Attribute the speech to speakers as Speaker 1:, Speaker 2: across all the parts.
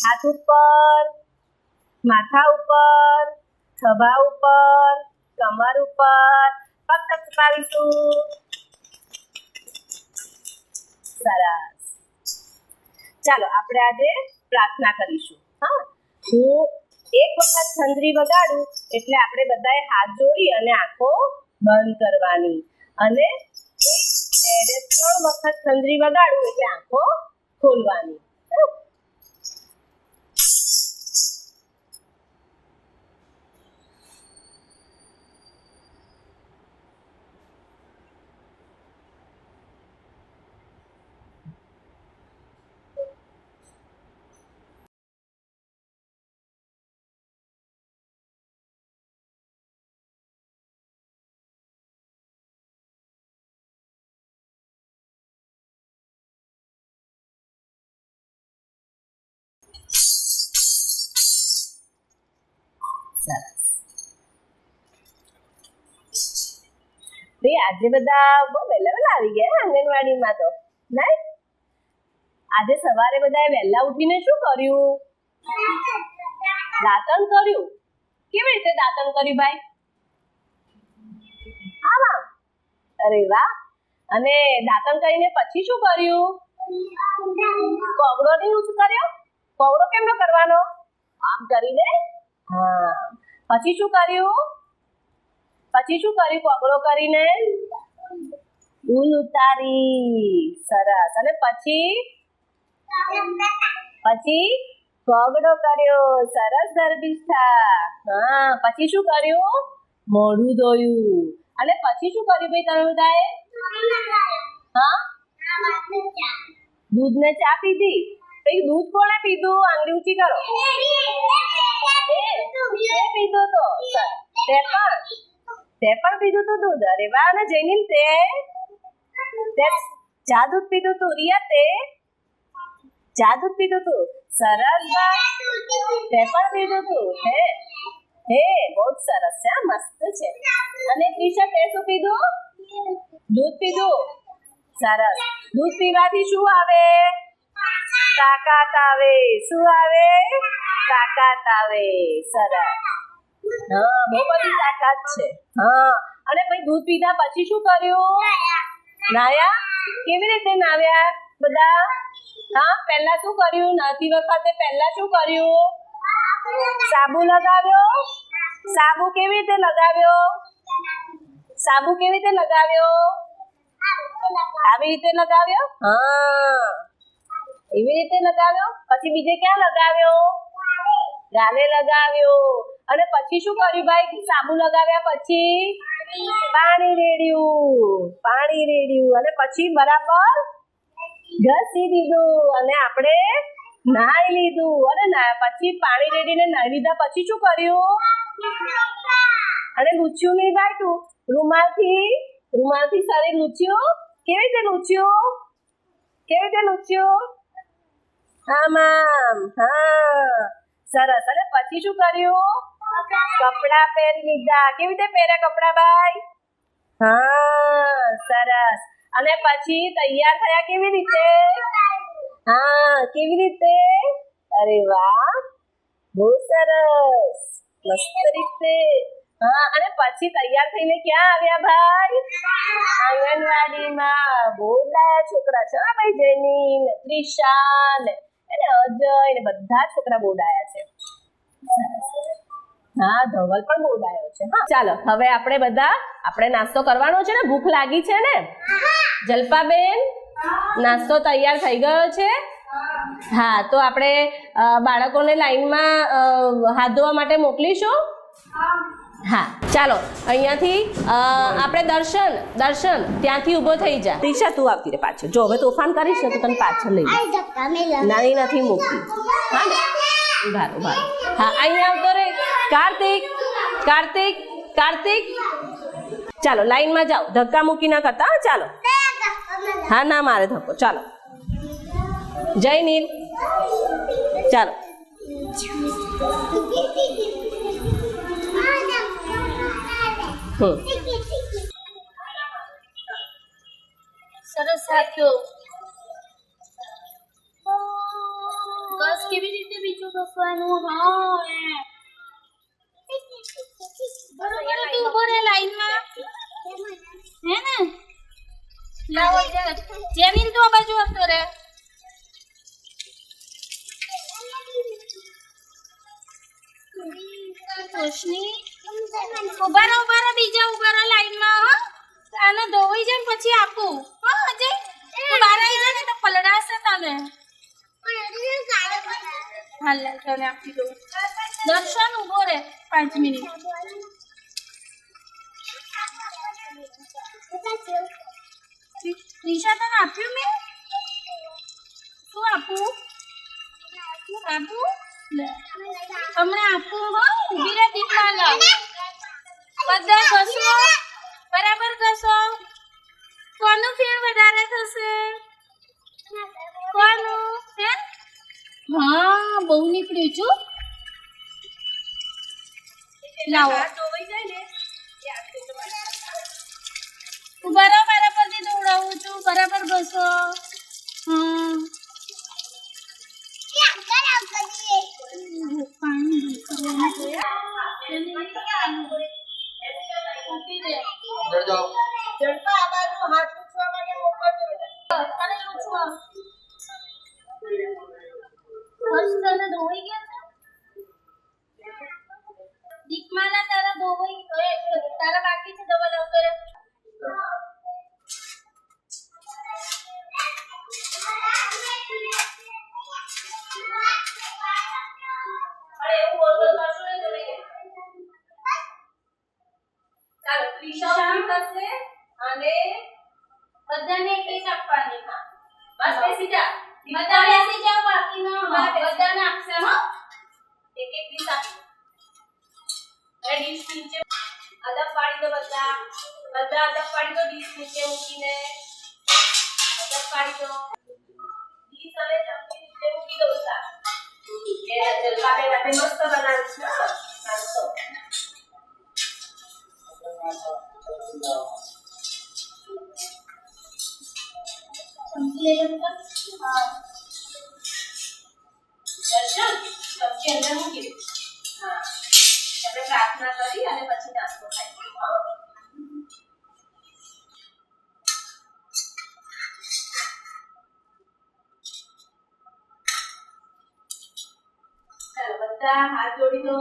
Speaker 1: હાથ ઉપર, માથા ઉપર, ખભા ઉપર, કમર ઉપર પગ થપથપાવીશું. સરસ. ચાલો આપણે આજે પ્રાર્થના કરીશું. હા, હું એક વખત ખંજરી વગાડું એટલે આપણે બધાએ હાથ જોડી અને આંખો બંધ કરવાની, અને 1 2 3 વખત ખંજરી વગાડું એટલે આંખો ખોલવાની. આજે બધા બહુ વહેલા આવી ગયા આંગણવાડીમાં તો. નહીં, આજે સવારે બધાએ વહેલા ઉઠીને શું કર્યું? દાંતણ કર્યું. કેવી રીતે દાંતણ કર્યું ભાઈ? આમાં. અરે વાહ. અને દાંતણ કરીને પછી શું કર્યું? કોગળો નહીં યુઝ કર્યો? કોગળો કેમનો કરવાનો? આમ કરીને. હા. પછી શું કર્યું? કોગળો કરીને ઊન ઉતારી. સરસ. અને પછી કોગળો કર્યો. સરસ ધર્મિષ્ઠા. હા. પછી શું કર્યું? મોઢું ધોયું. અને પછી શું કર્યું ભાઈ તમે બધાએ? હા, દૂધને ચા પીધી. પછી દૂધ કોણે પીધું? આંગળી ઊંચી કરો. તે પીધું તો. તે પણ પીધું તું દૂધ. અરે વાહ. અને જૈનિલ તે ચા દૂધ પીધું તું. રિયા તે ચા દૂધ પીધું તું. સરસ બા. તે પણ પીધું તું. હે બહુ સરસ છે. મસ્ત છે. અને ત્રિષા તે શું પીધું? દૂધ પીધું. સરસ. દૂધ પીવાથી શું આવે? તાકાત આવે. શું આવે? તાકાત આવે. સરસ. હા, બહુ બધી તાકાત છે. હા. અને પછી દૂધ પીધા પછી શું કર્યું? નાયા. કેવી રીતે નાવ્યા બધા? હા, પહેલા શું કર્યું? નાતી વખતે પહેલા શું કર્યું? સાબુ લગાવ્યો. સાબુ કેવી રીતે લગાવ્યો? આવી રીતે લગાવ્યો. હા, એવી રીતે લગાવ્યો. પછી બીજે ક્યાં લગાવ્યો? ગાલે લગાવ્યો. અને પછી શું કર્યું ભાઈ? સાબુ લગાવ્યા પછી પાણી રેડ્યું. અને પછી બરાબર ઘસી દીધું. અને આપણે નાહી લીધું. અને પછી પાણી રેડીને નાહી લીધા પછી શું કર્યું? અને લૂછ્યું નહીં ભાઈ તું? રૂમાલથી શરીર લૂછ્યું. કેવી રીતે લૂછ્યું? આમ. હા, સરસ. અને પછી શું કર્યું? કપડા પહેરી લીધા. કેવી રીતે પહેર્યા કપડા ભાઈ? હા, સરસ. અને પછી તૈયાર થયા કેવી રીતે? હા, કેવી રીતે? અરે વાહ, બહુ સરસ. મસ્ત રીતે. હા. અને પછી તૈયાર થઈને ક્યાં આવ્યા ભાઈ? આંગણવાડીમાં. બહુ ડાયા છોકરા છે ભાઈ. જેની ને ત્રિષા ને અજય ને બધા છોકરા બહુ ડાયા છે. હા, ધવલ પણ બહુ ડાયો છે. હા, ચાલો હવે આપણે નાસ્તો કરવાનો છે ને? ભૂખ લાગી છે ને? જલ્પાબેન, નાસ્તો તૈયાર થઈ ગયો છે? હા, તો આપણે બાળકોને લાઈનમાં હાથ ધોવા માટે મોકલીશું. હા, ચાલો અહીંયાથી આપણે દર્શન ત્યાંથી ઊભો થઈ જા. ત્રિષા તું આવતી રે પાછળ. જો હવે તોફાન કરીશ ને તો તને પાછળ લઈ નાની નથી મૂકતી. હા ને, ઉભા. હા, અહીંયા આવતો રે. કાર્તિક, ચાલો લાઈનમાં જાઓ. ધક્કા મૂકી ના કરતા. ચાલો. હા, ના મારે ધક્કો. ચાલો. જય નીલ. ચાલો.
Speaker 2: સરસ સાચો બસ કેવી રીતે બીજું કસવાનું હા બરોબર તું ઉભો રે લાઈનમાં હે ને લાવો જેમીન તો આ બાજુ આવતો રે રોશની ઉભા રહો બીજા ઉભા રહો લાઈનમાં હો આને ધોઈ જાય પછી આપું હો અજય તું બહાર આવી જા ને તો પલડાશે તને હાલ લે તને આપી દઉં દર્શન ઉભો રે 5 મિનિટ નિશા તને આપ્યું મેં શું આપું લે હમણાં આપું હો ઊભી રહે દીકરા લો બધા ઘસો બરાબર ઘસો કોનું ફેર વધારે થશે કોનું હે હા બહુ નીકળ્યું છું લાવો ઉભા રહો બરાબરથી દોડાવું છું બરાબર ઘસો તારા બાકી છે દવા લાવતો રે અને બધાને એક એક આપવાની હા બસ બેસી જા બધા બેસી જાઓ બાકી નો બધાને આપશે હો એક એક ડીશ આપો ડીશ નીચે અદબ પાડી દો બધા અદબ પાડી દો ડીશ નીચે મૂકીને અદબ પાડી દો ડીશ અને ચમચી નીચે મૂકી દો બધા એ જલપા બે માટે મસ્ત બનાવીશ ના નાસ્તો સમજી લેજો હા દર્શન સમજી અંદર મૂકી દે હા આપણે પ્રાર્થના કરી અને પછી નાસ્તો ખાઈશું ચાલો બધા હાથ જોડી દો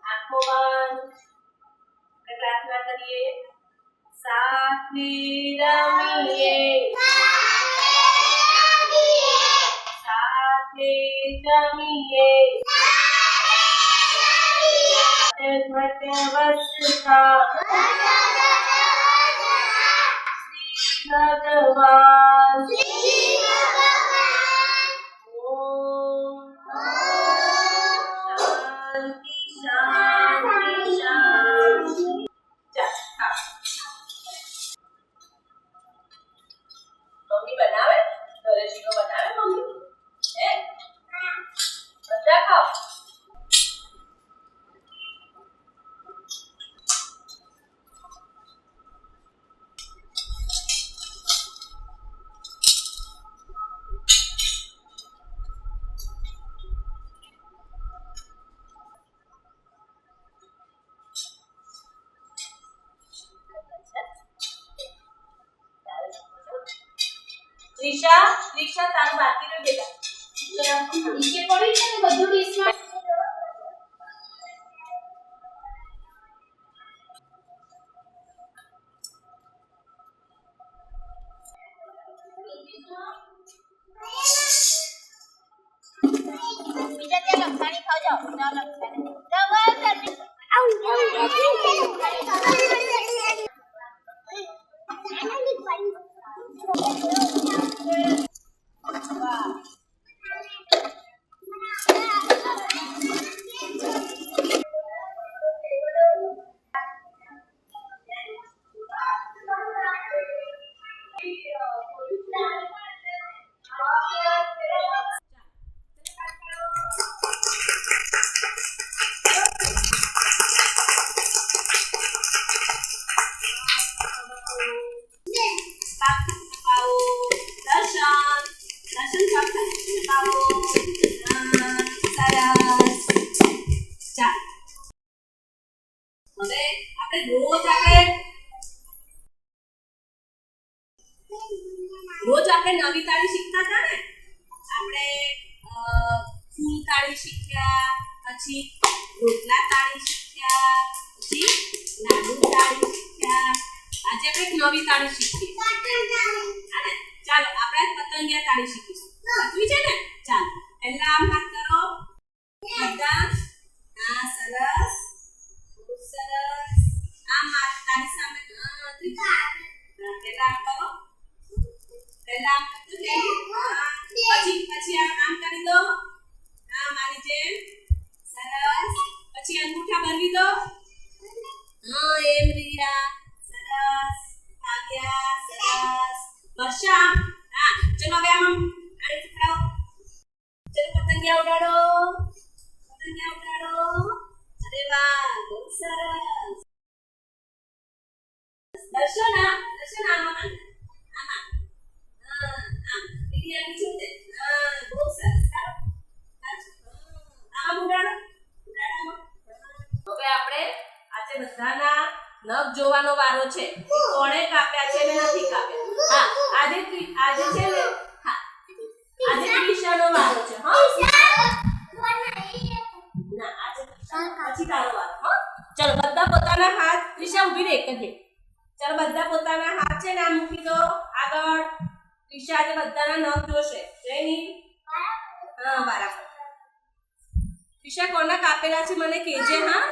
Speaker 2: આંખો બંધ પ્રાર્થના કરીએ સાથે રમીએ સાથે જમીએ ઘટ વસતા શ્રી ભગવાન ઓમ શાંતિ શાંતિ શાંતિ મમ્મી બનાવે ઘરે શીરો બનાવે મમ્મી હે બધા ખાઓ ત્રિષા તારું બાકી રહ્યું બેટા નીચે પડી છે ને બધું ડીશમાં બીજા ત્યાં લખવાની ખાવ જાઓ ના લખવાની
Speaker 1: રોજ આપણે નવી તાળી શીખતા હતા ને આપણે ફૂલ તાળી શીખ્યા પછી રોટલા તાળી શીખ્યા પછી લાડુ તાળી શીખ્યા આજે આપણે એક નવી તાળી શીખીએ અને ચાલો આપણે આજ પતંગિયા તાળી શીખીશું સમજી છે ને ચાલો પહેલા આમ હાથ કરો બધા હા સરસ ખૂબ સરસ આમ હાથ તાળી સામે પહેલા આમ કરો પહેલા આમ કરતું પછી આમ કરી દો હા મારી જેમ સરસ પછી અંગૂઠા ભરવી દો હા એમ રીરા સરસ કાવ્યા સરસ વર્ષા હા ચલો હવે આમ આને પકડાવો ચલો પતંગિયા ઉડાડો અરે વાહ બહુ સરસ દર્શન આમાં આમ બીજી છૂટે બહુ સરસ આમ ઉડાડો હવે આપણે આજે બધાના નખ જોવાનો વારો છે કોણે કાપ્યા છે ને નથી કાપ્યા હા આજે છે ને હા આજે ક્રિશાનો વારો છે હા ના આજે પછી તારો વારો હા ચલો બધા પોતાના હાથ ક્રિશા ઊભી રહે એક જ ચલો બધા પોતાના હાથ છે ને આ મૂકી દો આગળ ક્રિશા આજે બધાના નખ જોશે જયની હા બરાબર ક્રિશા કોના કાપેલા છે મને કહેજે હા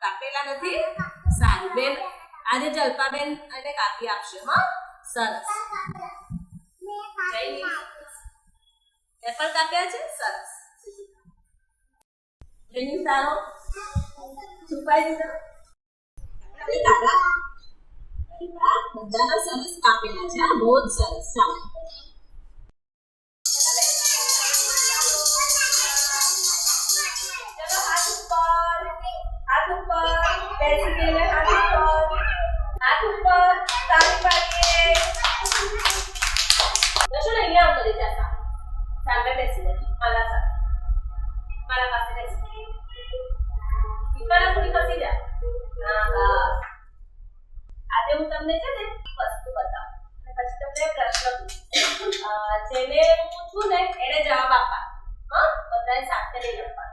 Speaker 1: કાપેલા નથી સારું બેન આજે જલ્પાબેન અને કાપી આપશે હા સરસ જયની એપલ કાપ્યા છે સરસ જયની સારો છુપાઈ દીધો બધાના સરસ કાપેલા છે બહુ જ સરસ ચાલો हाथ ऊपर पैसे के लिए हाथ ऊपर ताली पाड़िए दर्शन અહીંયા આવ કરી જા સામે બેસી જા મારા પાસે બેસી દીપાના પૂરી ખસી જા હા બસ આજે હું તમને છે ને વસ્તુ બતાવું અને પછી તમને પ્રશ્ન પૂછું જેને હું પૂછું ને એને જવાબ આપવાનો હા બધાએ સાથે લઈ લખવાનું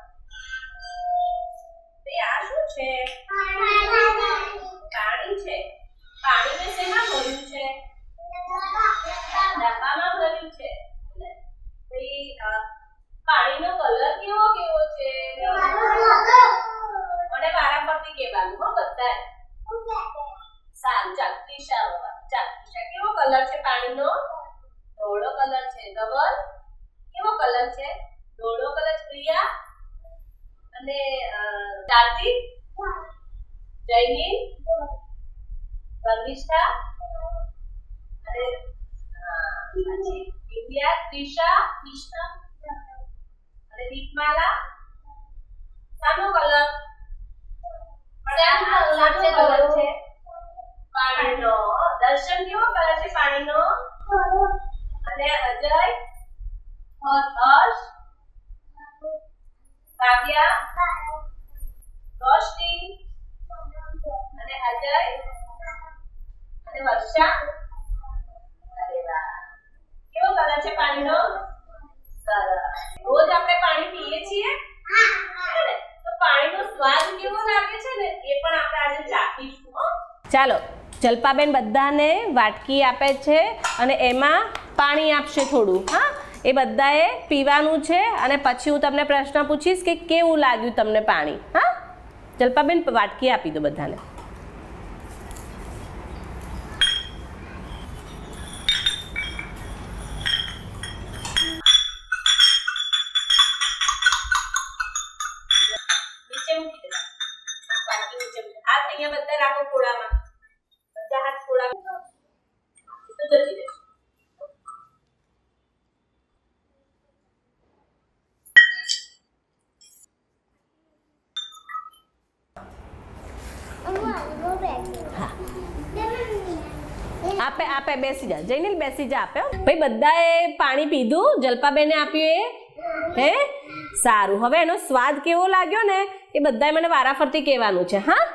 Speaker 1: આ શું છે પાણી છે પાણીને શેમાં ભર્યું છે ડબ્બામાં ભર્યું છે ભાઈ પાણીનો કલર કેવો છે મને વારાફરતી કહેવાનું હો બધાએ સારું ચાલ ત્રિષા કેવો કલર છે પાણીનો ધોળો કલર છે ધવલ કેવો કલર છે ધોળો કલર પ્રિયા અને કાર્તિક જયની ધર્મિષ્ઠા અને પછી દિવ્યા ત્રિષા અને દીપમાલા સાનો કલર કલર છે પાણીનો દર્શન કેવો કલર છે પાણીનો અને અજય હર્ષ કાવ્યા રોશની અને અજય અને વર્ષા અરે વાહ કેવો કલર છે પાણીનો સરસ રોજ આપણે પાણી પીએ છીએ હા તો પાણીનો સ્વાદ કેવો લાગે છે ને એ પણ આપણે આજે ચાખીશું હો ચાલો જલ્પાબેન બધાને વાટકી આપે છે અને એમાં પાણી આપશે થોડું હા એ બધાએ પીવાનું છે અને પછી હું તમને પ્રશ્ન પૂછીશ કે કેવું લાગ્યું તમને પાણી હા જલ્પાબેન વાટકી આપી દો બધાને નીચે મૂકી દો વાટકી નીચે હાથ અહીંયા બધા રાખો ખોળામાં બધા હાથ ખોળામાં તો જતી રહેશે આપે બેસી જા જયનીલ બેસી જા આપે ભાઈ બધાએ પાણી પીધું જલ્પાબેને આપ્યું હે સારું હવે એનો સ્વાદ કેવો લાગ્યો ને એ બધાએ મને વારાફરતી કહેવાનું છે હા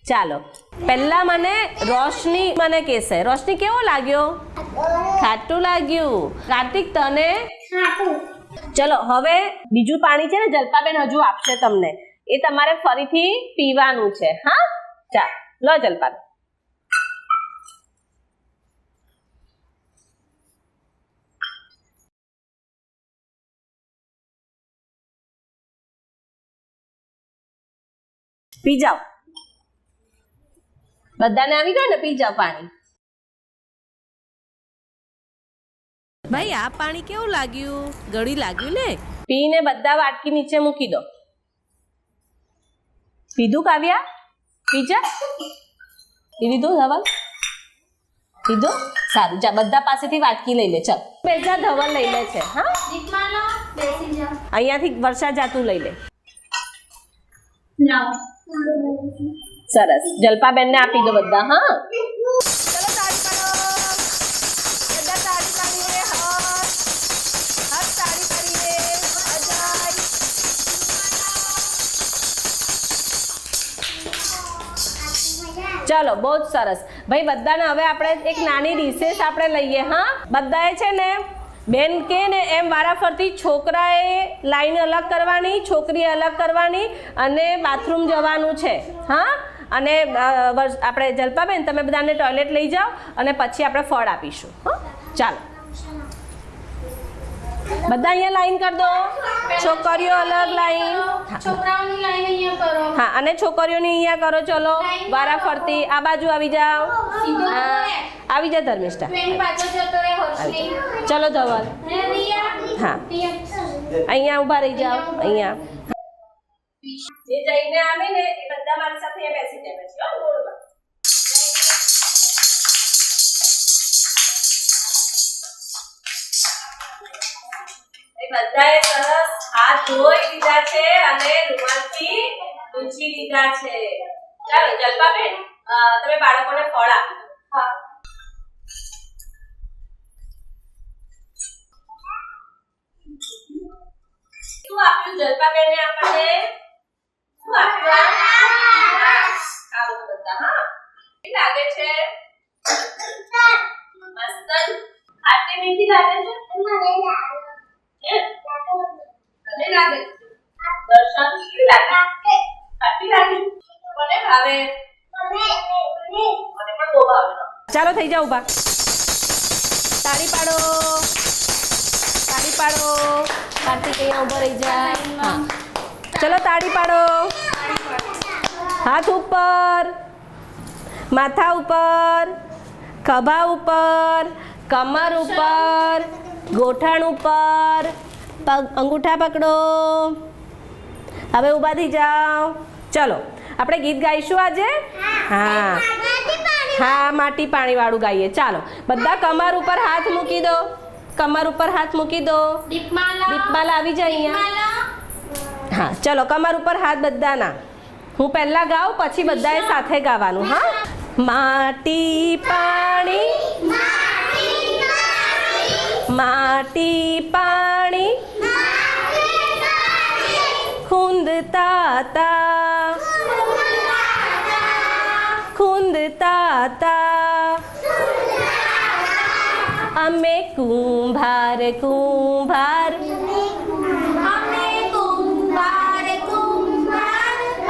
Speaker 1: ચાલો પહેલા મને રોશની મને કહેશે રોશની કેવો લાગ્યો ખાટું લાગ્યું કાર્તિક તને ચલો હવે બીજું પાણી છે ને જલ્પાબેન હજુ આપશે તમને એ તમારે ફરીથી પીવાનું છે હા ચાલ લો જલ્પાબેન પી જાઓ બધાને આવી ગયો ને પી જાઓ પાણી ભાઈ આ પાણી કેવું લાગ્યું ગળી લાગ્યું ને પીને બધા વાટકી નીચે મૂકી દો પીધું કાવ્યા પીજા પી લીધું ધવલ પીધું સારું જા બધા પાસેથી વાટકી લઈ લે ચાલ બેજા ધવલ લઈ લે છે હા અહીંયાથી વર્ષા જાતું લઈ લે સરસ જલ્પાબેન ને આપી દો બધા હા ચલો તાળી પાડો બધા તાળી પાડીને હાથ તાળી પાડીને અજય ચલો બહુ જ સરસ ભાઈ બધાને હવે આપણે એક નાની રિસેસ આપણે લઈએ હા બધાએ છે ને બેન કે ને એમ વારાફરતી છોકરાએ લાઈન અલગ કરવાની છોકરી અલગ કરવાની અને બાથરૂમ જવાનું છે હા અને આપણે જલ્પાબેન તમે બધાને ટોયલેટ લઈ જાઓ અને પછી આપણે ફળ આપીશું હા ચાલો બધા અહીંયા લાઈન કરી દો છોકરીઓ અલગ લાઈન
Speaker 2: છોકરાઓની લાઈન અહીંયા કરો
Speaker 1: હા અને છોકરીઓની અહીંયા કરો ચલો વારાફરતી આ બાજુ આવી જાઓ આવી જા ધર્મિષ્ઠા
Speaker 2: ટ્રેન પાછો જતો રહે હોસ્ટેલ
Speaker 1: ચલો ધવલ હા અહીંયા ઊભા રહી જાઓ અહીંયા જે જઈને આવે ને એ બધા મારી સાથે બેસી જાય પછી ગોળમાં એ બધાએ સરસ હાથ ધોઈ લીધા છે અને રૂમાલથી લૂછી લીધા છે ચાલો જલ્પાબેન તમે બાળકોને ફળ આપો હા શું આપ્યું જલ્પાબેને આપણને શું આપ્યું આવું બધા હા કેવી લાગે છે મસ્ત ખાટી મીઠી લાગે છે મને લાગે દર્શન કેવી લાગે ખાટી લાગે મને ભાવે મને પણ બહુ ભાવે ચાલો થઈ જાઓ ઉભા તાળી પાડો કાર્તિક અહીંયા ઉભો રહી જા હા ચલો તાળી પાડો હાથ ઉપર માથા ઉપર ખભા ઉપર કમર ઉપર ગોઠણ ઉપર પગ અંગૂઠા પકડો હવે ઊભા થઈ જાઓ ચલો આપણે ગીત ગાઈશું આજે હા હા માટી પાણી વાળું ગાઈએ ચાલો બધા કમર ઉપર હાથ મૂકી દો કમર ઉપર હાથ મૂકી દો દીપમાલા આવી જાય અહીંયા હા ચલો કમર ઉપર હાથ બધાના હું પહેલા ગાઉં પછી બધાએ સાથે ગાવાનું હા માટી પાણી માટી પાણી ખૂંદતા તા અમે કુંભાર કુંભાર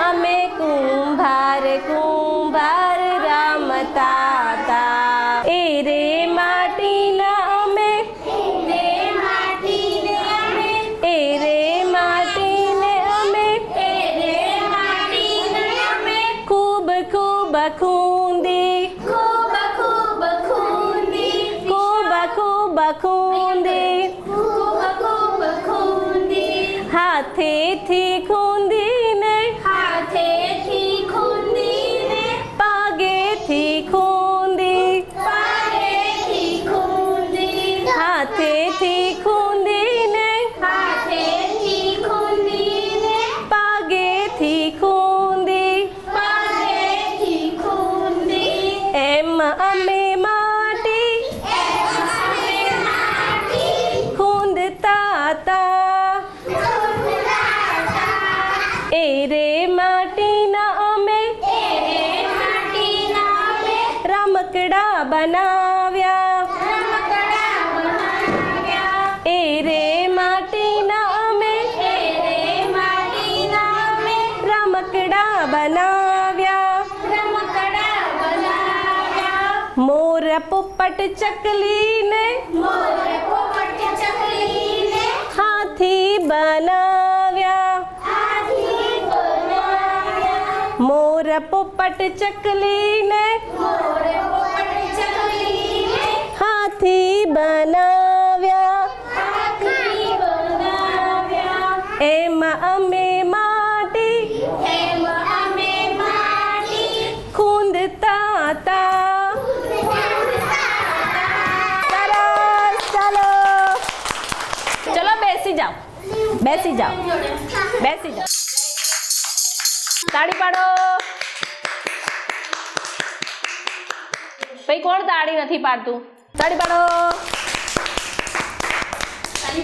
Speaker 1: અમે કુંભાર કુંભાર રમતા તા એ રે માટીના અમે એ રે માટીને અમે ખૂબ ખૂબ ખૂંદી હાથેથી ખૂંદીને પાગેથી ખૂંદી હાથેથી ખૂંદીને પાગેથી ખૂંદી બનાવ્યા
Speaker 2: રમકડા બનાવ્યા
Speaker 1: એ રે માટીના અમે
Speaker 2: એ રે માટીના અમે
Speaker 1: રમકડા બનાવ્યા
Speaker 2: રમકડા બનાવ્યા
Speaker 1: મોર પોપટ ચકલીને
Speaker 2: મોર પોપટ ચકલીને
Speaker 1: હાથી બનાવ્યા
Speaker 2: હાથી બનાવ્યા
Speaker 1: મોર પોપટ ચકલીને
Speaker 2: મોર પોપટ ચકલીને
Speaker 1: હાથી બનાવ્યા
Speaker 2: હાથી બનાવ્યા
Speaker 1: એમાં અમે માટી
Speaker 2: એમ અમે માટી
Speaker 1: ખૂંદતા હતા સરસ ચાલો ચલો બેસી જાઓ બેસી જાઓ બેસી જાઓ તાળી પાડો ભાઈ કોણ તાળી નથી પાડતું તાળી પાડો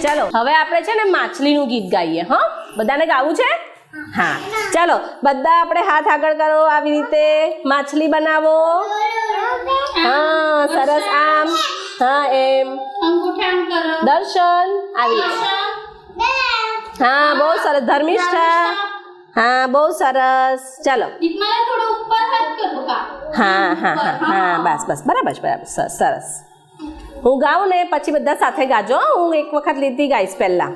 Speaker 1: ચલો હવે આપણે છે ને માછલીનું ગીત ગાઈએ હા બધાને ગાવું છે હા ચાલો બધા આપણે હાથ આગળ કરો આવી રીતે માછલી બનાવો હા સરસ આમ હા એમ
Speaker 2: અંગૂઠા આમ કરો
Speaker 1: દર્શન આવી રીતે. હા બહુ સરસ ધર્મિષ્ઠા હા બહુ સરસ ચાલો
Speaker 2: દીપમાલા થોડો ઉપર હાથ કરો કા
Speaker 1: હા હા હા હા બસ બસ બરાબર છે બરાબર સરસ હું ગાઉં ને પછી બધા સાથે ગાજો હું એક વખત લીધી ગાઈશ પહેલા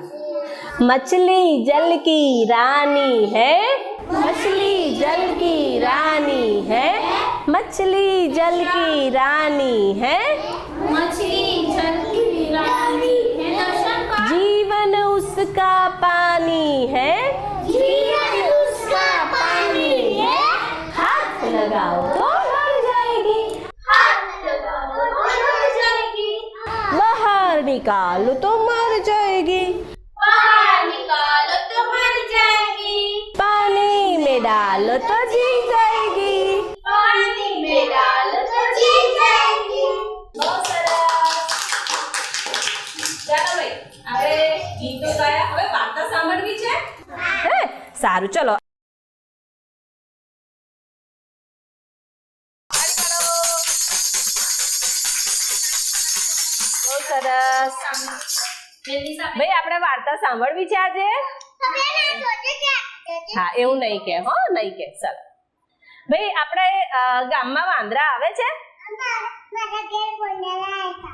Speaker 1: मछली जल की रानी है मछली जल की रानी है मछली जल की रानी है
Speaker 2: मछली जल की रानी है दर्शन का
Speaker 1: जीवन उसका पानी है
Speaker 2: जीवन उसका पानी है
Speaker 1: हाथ लगाओ तो मर जाएगी
Speaker 2: हाथ लगाओ तो मर जाएगी
Speaker 1: बाहर निकालो तो मर जाएगी
Speaker 2: बाहर निकालो तो मर जाएगी
Speaker 1: पानी में डालो तो जी जाएगी
Speaker 2: पानी में डालो तो जी जाएगी
Speaker 1: બહુ સરસ ચાલો ભાઈ આપણે ગીતો ગાયા હવે વાર્તા સાંભળવી છે હે સારું ચલો બહુ સરસ
Speaker 2: જલ્દી સામે
Speaker 1: ભાઈ આપણે વાર્તા સાંભળવી છે આજે હા એવું નહીં કે હો નહીં કે ચાલો ભાઈ આપણે ગામમાં વાંદરા આવે છે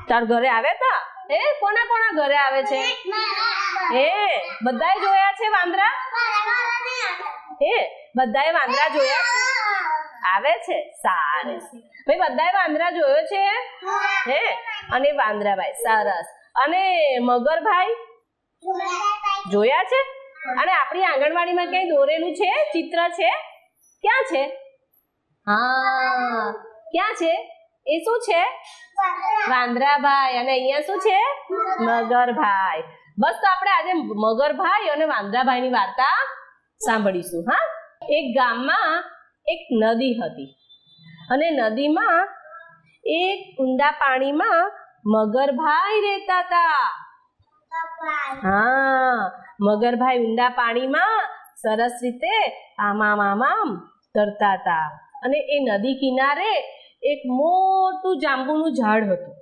Speaker 1: તાર ઘરે આવ્યા તા હે કોના કોના ઘરે આવે છે હે બધાએ જોયા છે વાંદરા હે બધાએ વાંદરા જોયા છે આવે છે સારું ભાઈ બધાએ વાંદરા જોયો છે હે અને વાંદરાભાઈ સરસ અને મગરભાઈ જોયા છે અને આપણી આંગણવાડીમાં ક્યાંય દોરેલું છે ચિત્ર છે ક્યાં છે હા ક્યાં છે એ શું છે વાંદરાભાઈ અને અહીંયા શું છે મગરભાઈ બસ તો આપણે આજે મગરભાઈ અને વાંદરાભાઈની વાર્તા સાંભળીશું હા એક ગામમાં એક નદી હતી અને નદીમાં એક ઊંડા પાણીમાં મગરભાઈ રહેતા હતા હા મગરભાઈ ઊંડા પાણીમાં સરસ રીતે આમ તરતા હતા અને એ નદી કિનારે એક મોટું જાંબુનું ઝાડ હતું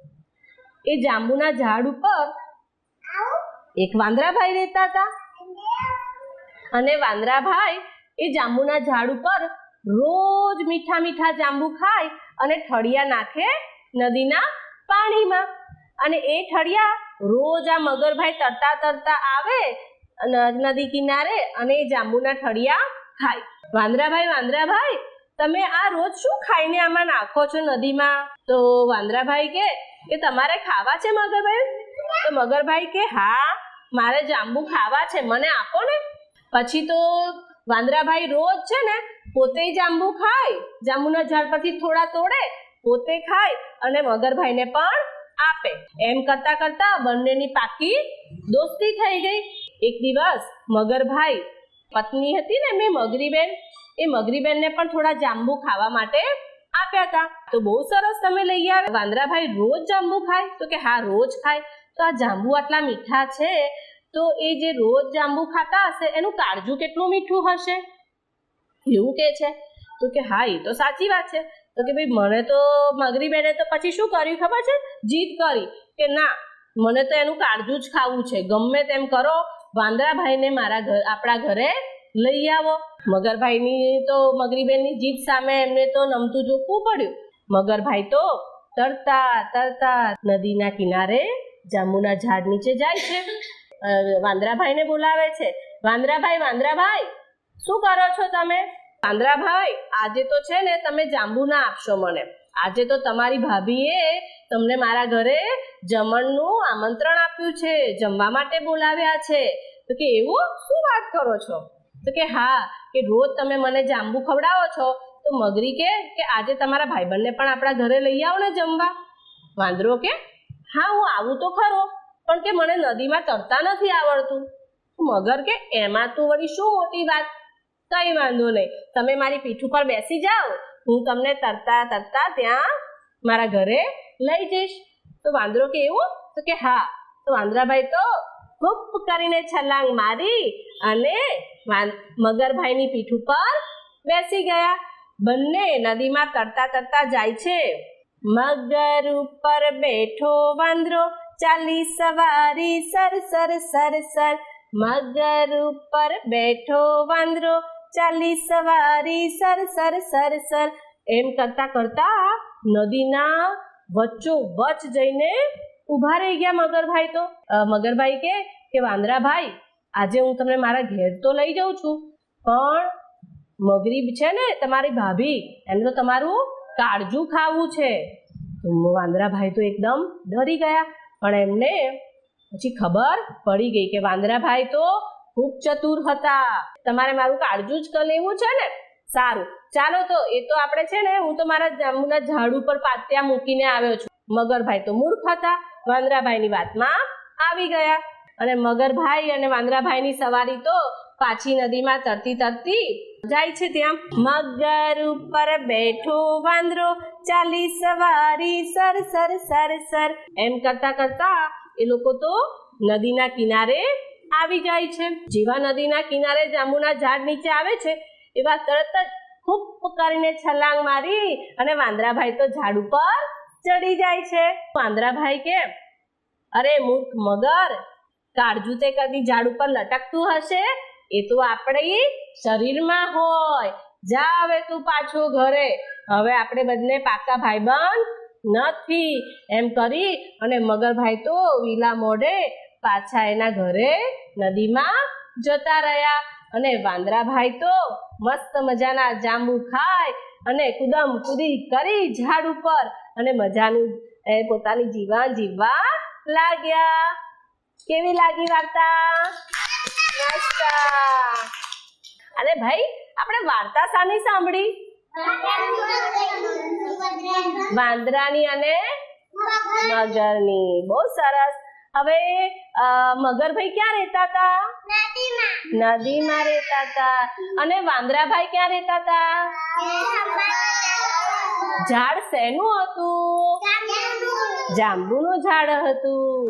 Speaker 1: એ જાંબુના ઝાડ ઉપર એક વાંદરાભાઈ રહેતા હતા અને વાંદરાભાઈ એ જાંબુના ઝાડ ઉપર રોજ મીઠા મીઠા જાંબુ ખાય અને ઠળિયા નાખે નદીના પાણીમાં અને એ ઠળિયા રોજ આ મગરભાઈ તરતા તરતા આવે નદી કિનારે અને એ જાંબુના ઠળિયા ખાય વાંદરાભાઈ તમે આ રોજ શું ખાઈને આમાં નાખો છો નદીમાં તો વાંદરાભાઈ કે તમારે ખાવા છે મગરભાઈ તો મગરભાઈ કે હા મારે જાંબુ ખાવા છે મને આપો ને પછી તો વાંદરાભાઈ રોજ છે ને પોતે જાંબુ ખાય જાંબુના ઝાડ પરથી થોડા તોડે પોતે ખાય અને મગરભાઈને પણ આપે એમ કરતા કરતા બંનેની પાકી દોસ્તી થઈ ગઈ એક દિવસ મગરભાઈ પત્ની હતી ને મેં મગરીબેન એ મગરીબેનને પણ થોડા જાંબુ ખાવા માટે આપ્યા હતા તો બહુ સરસ તમે લઈ આવે વાંદરાભાઈ રોજ જાંબુ ખાય તો કે હા રોજ ખાય તો આ જાંબુ આટલા મીઠા છે તો એ જે રોજ જાંબુ ખાતા હશે એનું કાળજું કેટલું મીઠું હશે એવું કે છે તો કે હા એ તો સાચી વાત છે તો કે ભાઈ મને તો મગરી બેને તો પછી શું કર્યું ખબર છે, જીદ કરી કે ના મને તો એનું કાળજું જ ખાવું છે, ગમે તેમ કરો વાંદરાભાઈને મારા ઘર આપણા ઘરે લઈ આવો. મગરભાઈની તો મગરીબેનની જીદ સામે એમને તો નમતું જોખવું પડ્યું. મગરભાઈ તો તરતા તરતા નદીના કિનારે જાંબુના ઝાડ નીચે જાય છે. વાંદરાભાઈને બોલાવે છે, વાંદરાભાઈ વાંદરાભાઈ શું કરો છો તમે? વાંદરાભાઈ આજે તો છે ને તમે જાંબુ ના આપશો મને, આજે તો તમારી ભાભીએ તમને મારા ઘરે જમણનું આમંત્રણ આપ્યું છે, જમવા માટે બોલાવ્યા છે. તો કે એવું શું વાત કરો છો? તો કે હા કે રોજ તમે મને જાંબુ ખવડાવો છો તો મગરી કે આજે તમારા ભાઈબંધને પણ આપણા ઘરે લઈ આવો ને જમવા. વાંદરો કે હા હું આવું તો ખરો પણ કે મને નદીમાં તરતા નથી આવડતું. મગર કે એમાં તો વળી શું મોટી વાત, કઈ વાંધો નહીં, તમે મારી પીઠ ઉપર બેસી જાઓ, હું તમને તરતા તરતા ત્યાં મારા ઘરે લઈ જઈશ. તો વાંદરો કે એવું? તો કે હા. તો વાંદરાભાઈ તો હુપ કરીને છલાંગ મારી અને મગરભાઈની પીઠ ઉપર બેસી ગયા. બંને નદીમાં તરતા તરતા જાય છે. મગર ઉપર બેઠો વાંદરો ચાલી સવારી સર સર સર સર. મગર ઉપર બેઠો વાંદરો ચાલી સવારી સર સર સર સર. એમ કરતા કરતા નદીના વચ્ચોવચ જઈને ઊભા રહી ગયા મગરભાઈ. તો મગરભાઈ કે વાંદરાભાઈ આજે હું તમને મારા ઘેર તો લઈ જાઉં છું પણ મગરી છે ને તમારી ભાભી એને તો તમારું કાળજું ખાવું છે. વાંદરાભાઈ તો એકદમ ડરી ગયા પણ એમને પછી ખબર પડી ગઈ કે વાંદરાભાઈ તો ખૂબ ચતુર હતા, તમારે મારું કાળજું જ લેવું છે ને, સારું ચાલો તો એ તો આપણે છે ને હું તો મારા જાંબુના ઝાડ ઉપર પાત્યા મૂકીને આવ્યો છું. મગરભાઈ તો મૂર્ખ હતા, વાંદરાભાઈની વાતમાં આવી ગયા અને મગરભાઈ અને વાંદરાભાઈની સવારી તો પાછી નદીમાં તરતી તરતી જાય છે. ત્યાં મગર ઉપર બેઠો વાંદરો ચાલી સવારી સર સર સર સર. એમ કરતા કરતા એ લોકો તો નદીના કિનારે આવી જાય છે. જેવા નદીના કિનારે જાંબુના ઝાડ નીચે આવે છે એવા તરત જ ખૂબ કરીને છલાંગ મારી અને વાંદરાભાઈ તો ઝાડ ઉપર ચડી જાય છે. વાંદરાભાઈ કે અરે મૂર્ખ મગર, કાળજું તે કદી ઝાડ ઉપર લટકતું હશે, એ તો આપણી શરીરમાં હોય, જા હવે તું પાછો ઘરે, હવે આપણે બંને પાકા ભાઈબંધ નથી. એમ કરી અને મગરભાઈ તો વિલા મોઢે પાછા એના ઘરે નદીમાં જતા રહ્યા અને વાંદરાભાઈ તો મસ્ત મજાના જાંબુ ખાય અને કુદમ કુદી કરી ઝાડ ઉપર અને મજાનું પોતાની જીવન જીવવા લાગ્યા. કેવી લાગી વાર્તા? મસ્ત. અને ભાઈ આપણે વાર્તા શાની સાંભળી? વાંદરાની અને મગરની. બહુ સરસ. હવે મગરભાઈ ક્યાં રહેતા હતા? નદીમાં રહેતા હતા. અને વાંદરાભાઈ ક્યાં રહેતા હતા? ઝાડ શેનું હતું? જાંબુનું ઝાડ હતું.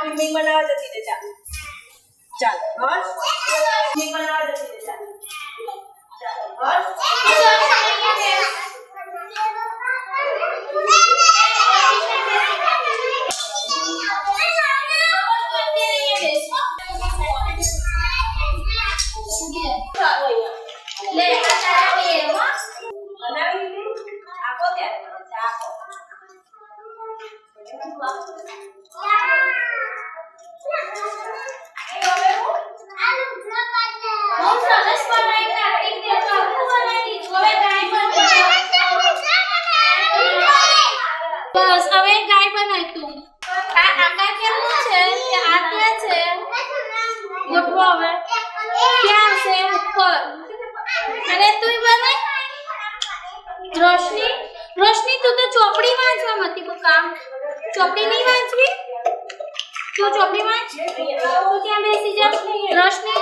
Speaker 1: મીટિંગ બનાવવા જતી રહે. ચાલ હર્ષ મીટિંગ બનાવવા જતી રહે. ચાલ આપો ત્યારે આપો.
Speaker 2: બસ હવે ગાય બનાય તું. આ આકા કેવું છે કે આ ક્યાં છે? ગોઠવો હવે. ક્યાં છે? ઉપર. અને તું બનાય. રોશની રોશની તું તો ચોપડી વાંચવા મતી કો કામ. ચોપડી નહીં વાંચવી? તું ચોપડી વાંચ. તું ત્યાં બેસી જા. રોશની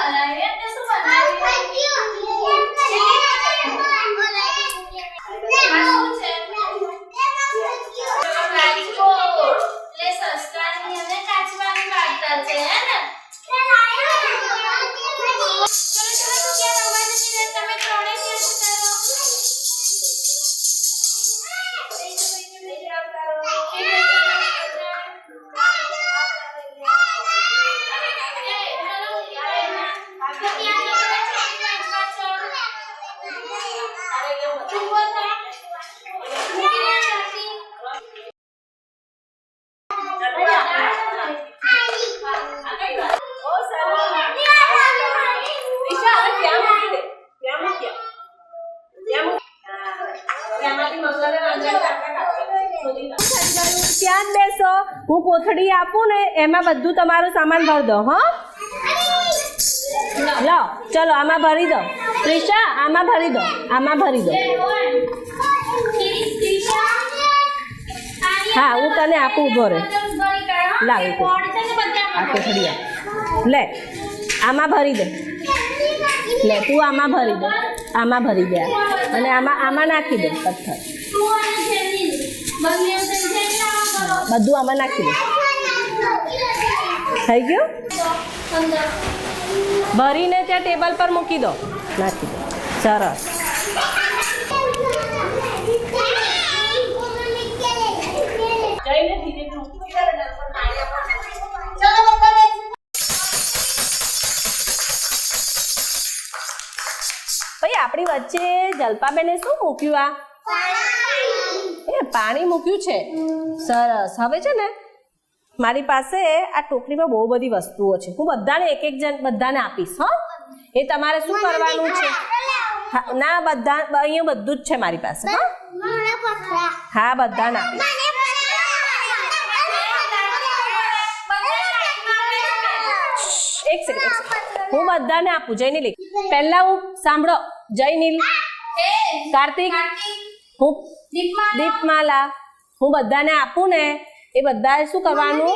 Speaker 2: બનાવીએ તો શું બનાવીએ? આ શું છે? રાજકોટ. એટલે સસ્તાની અને કાચવાની વાર્તા છે, હે ને? ચલો તું ક્યાં રમવા જતી રહે? તમે ત્રણે ક્યાં જતા રહો?
Speaker 1: ઓ સરસ ઈશા હવે ત્યાં મૂકી દે ત્યાં મૂક્યા ત્યાં મૂક હા એમાંથી મસાલા નાખીને આપણે શોધી નાખો ત્યાં જ બેસો હું કોથળી આપું ને એમાં બધું તમારું સામાન ભરી દો હો લો ચલો આમાં ભરી દો ત્રિષા આમાં ભરી દો હા હું તને આપું ઉભો રહે લાવ એક આ કોથળી આપ લે આમાં ભરી દે લે તું આમાં ભરી દે અને આમાં નાખી દે પથ્થર બધું આમાં નાખી દે થઈ ગયું ભરીને ત્યાં ટેબલ પર મૂકી દો નાખી દો સરસ જઈને ધીરે ભાઈ આપણી વચ્ચે જલ્પાબેને શું મૂક્યું એ પાણી મૂક્યું છે સરસ હવે છે ને મારી પાસે આ ટોકરીમાં બહુ બધી વસ્તુઓ છે હું બધાને એક જણ બધાને આપીશ હો એ તમારે શું કરવાનું છે ના બધા અહીંયા બધું જ છે મારી પાસે હા બધાને આપીશ એક સેકન્ડ હું બધાને આપું જય નીલ પહેલા હું સાંભળો જય નીલ કાર્તિક હું દીપમાલા હું બધાને આપું ને એ બધાએ શું કરવાનું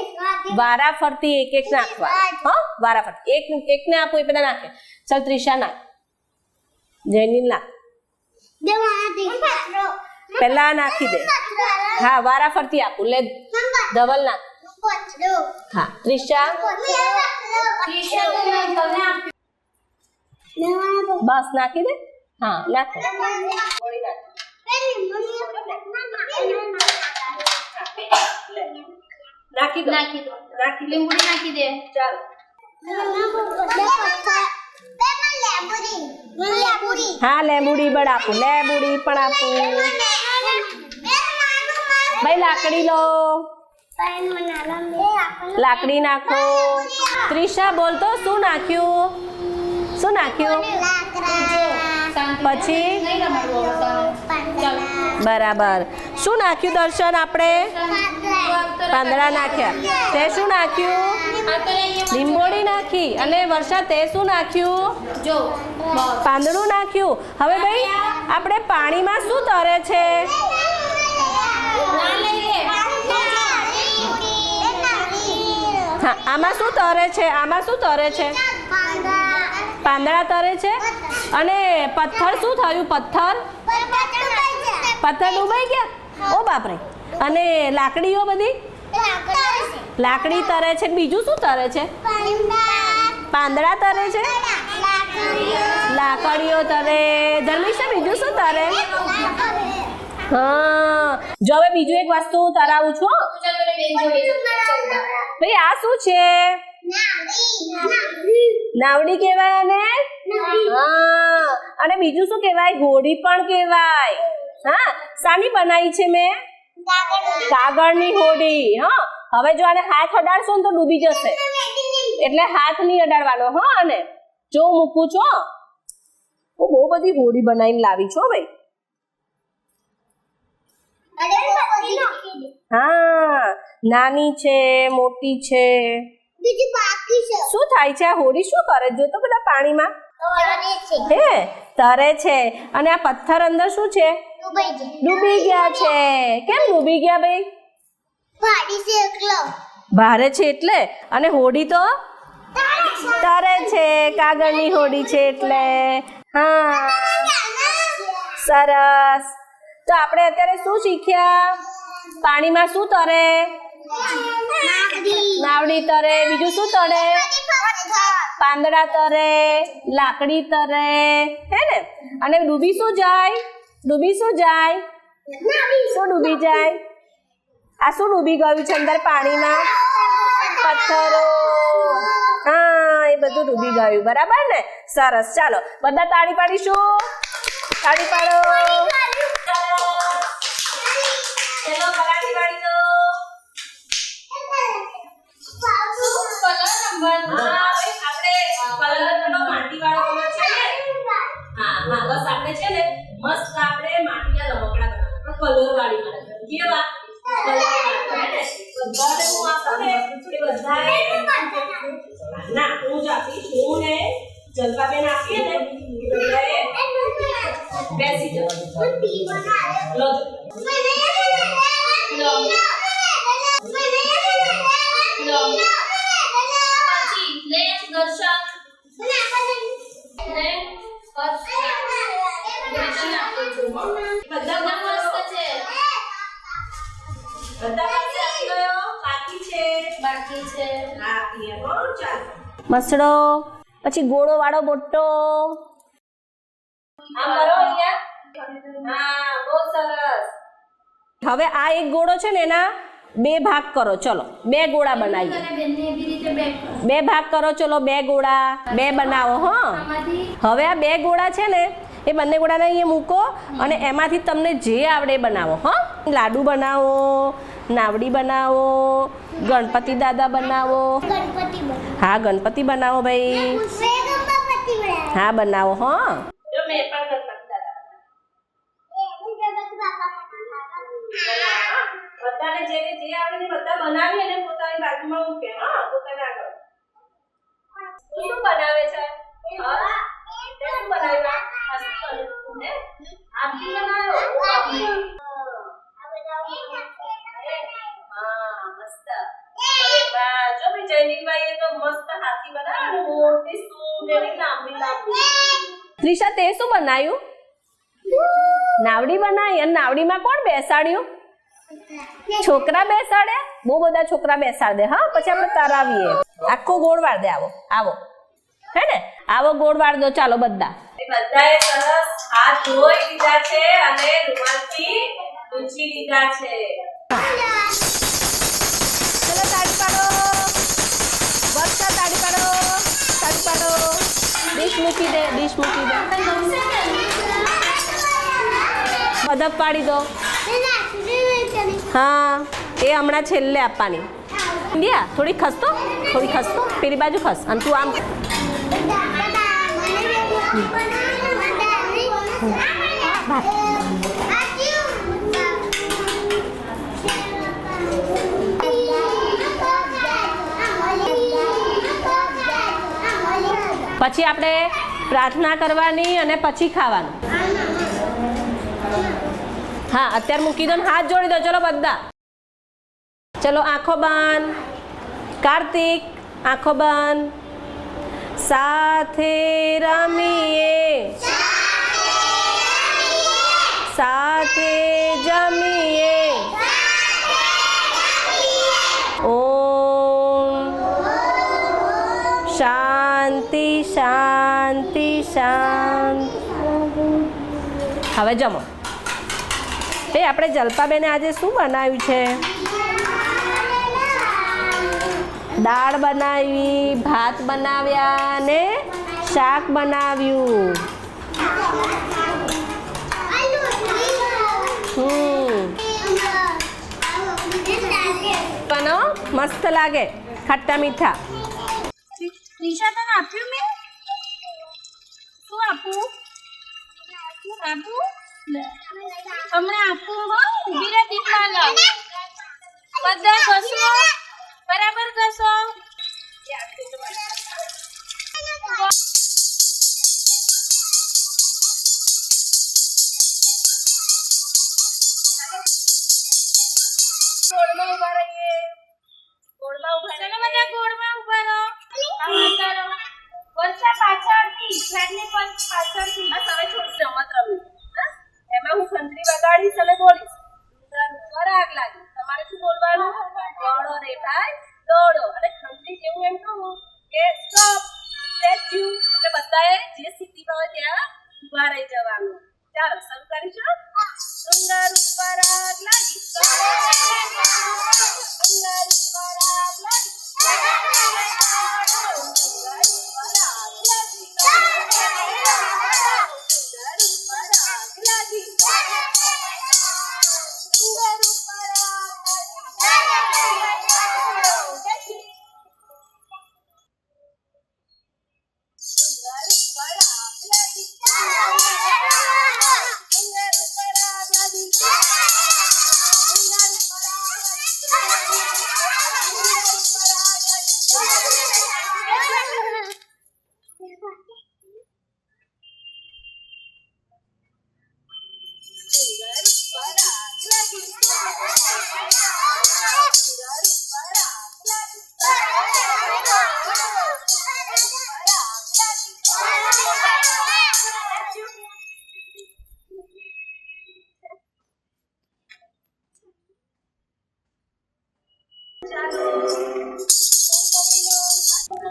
Speaker 1: વારા ફરતી એક નાખવા હા વારા ફરતી એકને આપું એ બધા નાખે ચાલ ત્રિષા નાખ જય નીલ નાખ પહેલા નાખી દે હા વારા ફરતી આપું લે ધવલ નાખ હા ત્રિષા બસ નાખી દે હા નાખ નાખી દો લીંબુડી નાખી દે ચાલો હા લેબુડી પણ આપું ભાઈ લાકડી લો લાકડી નાખો ત્રિષા બોલતો શું નાખ્યું પછી બરાબર શું નાખ્યું દર્શન આપણે પાંદડા નાખ્યા તે શું નાખ્યું લીંબોડી નાખી અને વર્ષા તે શું નાખ્યું પાંદડું નાખ્યું હવે ભાઈ આપણે પાણીમાં શું તરે છે હા આમાં શું તરે છે પાંદડા તરે છે અને પથ્થર શું થયું પથ્થર ડૂબાઈ ગયા ઓ બાપરે અને લાકડીઓ બધી લાકડી તરે છે બીજું શું તરે છે પાંદડા તરે છે લાકડીઓ તરે ધર્મિષ્ઠા બીજું શું તરે હા જો હવે બીજું એક વસ્તુ તરાવું છું ભાઈ આ શું છે નાવડી કહેવાય અને હા અને બીજું શું કહેવાય ઘોડી પણ કહેવાય હા શાની બનાવી છે મેં કાગળની હોડી હા હવે જો આને હાથ અડાડશો ને તો ડૂબી જશે એટલે હાથ નહીં અડાડવાનો હા અને જો મૂકું છો હું બહુ બધી હોડી બનાવીને લાવી છું ભાઈ હા નાની છે મોટી છે શું થાય છે આ હોડી શું કરે જો તો બધા પાણીમાં હે તરે છે અને આ પથ્થર અંદર શું છે ડૂબી ગયા છે કેમ ડૂબી ગયા ભાઈ ભારે છે એટલે અને હોડી તો તરે છે, કાગળની હોડી છે એટલે. હા, સરસ. તો આપણે અત્યારે શું શીખ્યા? પાણીમાં શું તરે? નાવડી તરે. બીજું શું તરે? પાંદડા તરે, લાકડી તરે, હે ને? અને ડૂબી શું જાય? ડૂબી શું જાય? શું ડૂબી જાય? આ શું ડૂબી ગયું છે અંદર પાણીમાં? પથ્થરો. હા, એ બધું ડૂબી ગયું, બરાબર ને? સરસ. ચાલો બધા તાળી પાડીશું. તાળી પાડો. ચલો કરાટી પાડી દો. બસ આપણે છે ને મસ્ત આપણે માટીના રમકડા બનાવવાના કલર વાળી માટી કેવા કલર વાળી બધાને હું આપને થોડી વધારે ના હું જ આપીશ હું ને જલપાબેન આપીએ ને બધાએ બેસી જાઓ લો
Speaker 2: પછી લે દર્શન લે બધા મસ્ત છે.
Speaker 1: બધા પાસે આવી ગયો
Speaker 2: બાકી છે
Speaker 1: હા આપીએ હો ચાલ મસડો પછી ગોળો વાળો મોટો આમ કરો અહીંયા હા બહુ સરસ. હવે આ એક ગોળો છે ને એના બે ભાગ કરો. ચલો બે ગોળા બનાવીએ. બે ભાગ કરો. ચલો બે ગોળા બે બનાવો. હા હવે આ બે ગોળા છે ને એ બંને ગોળાને અહીંયા મૂકો અને એમાંથી તમને જે આવડે એ બનાવો. હા લાડુ બનાવો, નાવડી બનાવો, ગણપતિ દાદા બનાવો. હા ગણપતિ બનાવો ભાઈ. હા બનાવો. હા જો મેં પણ ગણપતિ દાદા બધાને જે આવડે એ બધા બનાવી અને પોતાની બાજુમાં મૂકે. હા પોતાને આગળ શું બનાવે છે? હા તે શું બનાવ્યું? આપી બનાવ્યો. હા મસ્ત. અરે વાહ જો ભઈ જયદીપભાઈએ તો મસ્ત હાથી બનાવ્યો અને મોટી સૂંઢ એની લાંબી લાંબી. ત્રિષા તે શું બનાવ્યું? નાવડી બનાવી. અને નાવડીમાં કોણ બેસાડ્યું? છોકરા બેસાડે. બહુ બધા છોકરા બેસાડે. હા પછી આપણે તરાવીએ. આખો ગોળ વાળ દે. આવો આવો હે ને આવો ગોળ વાળ દો. ચાલો બધા બધાએ સરસ હાથ ધોઈ લીધા છે અને રૂમાલથી લૂછી લીધા છે. ચલો તાળી પાડો. વર્ષા તાળી પાડો. તાળી પાડો. ડીશ મૂકી દે. ડીશ મૂકી દે. બધપ પાડી દો. હા એ હમણાં છેલ્લે આપવાની. ઇન્ડિયા થોડી ખસતો થોડી ખસતો પેલી બાજુ ખસ અને તું આમ પછી આપણે પ્રાર્થના કરવાની અને પછી ખાવાનું. હા અત્યારે મૂકી દો ને હાથ જોડી દો. ચલો બધા ચલો આંખો બંધ. કાર્તિક આંખો બંધ. સાથે રમીએ સાથે જમીએ ઓમ શાંતિ શાંતિ શાંતિ. હવે જમો. એ આપણે જલપાબેને આજે શું બનાવ્યું છે? દાળ બનાવી, ભાત બનાવ્યા અને શાક બનાવ્યું. બનો મસ્ત લાગે ખટ્ટા મીઠા.
Speaker 2: નિશા તને આપ્યું મેં? શું આપું? હમણાં આપું હો. ઊભી રહે દીપમાલા. બધા ઘસો બરાબર ઘસો. ગોળમાં ઉભા રહીએ. ગોળમાં ઉભા રહો. ચલો બધા ગોળમાં ઉભા રહો. આગળથી ફ્રેન્ડને પણ પાછળથી
Speaker 1: બસ હવે થોડી રમત રમી હા એમાં હું ઘંટડી વગાડીશ અને બોલીશ ડુંગર ઉપર આગ લાગી તમારે શું બોલવાનું દોડો રે ભાઈ દોડો અને ઘંટડી જેવું એમ કહું કે સ્ટોપ સ્ટેચ્યુ એટલે બધાએ જે સ્થિતિમાં હોય ત્યાં ઊભા રહી જવાનું ચાલો શરૂ કરીશું ડુંગર ઉપર આગ લાગી ડુંગર ઉપર આગ લાગી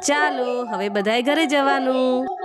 Speaker 1: ચાલો હવે બધાએ ઘરે જવાનું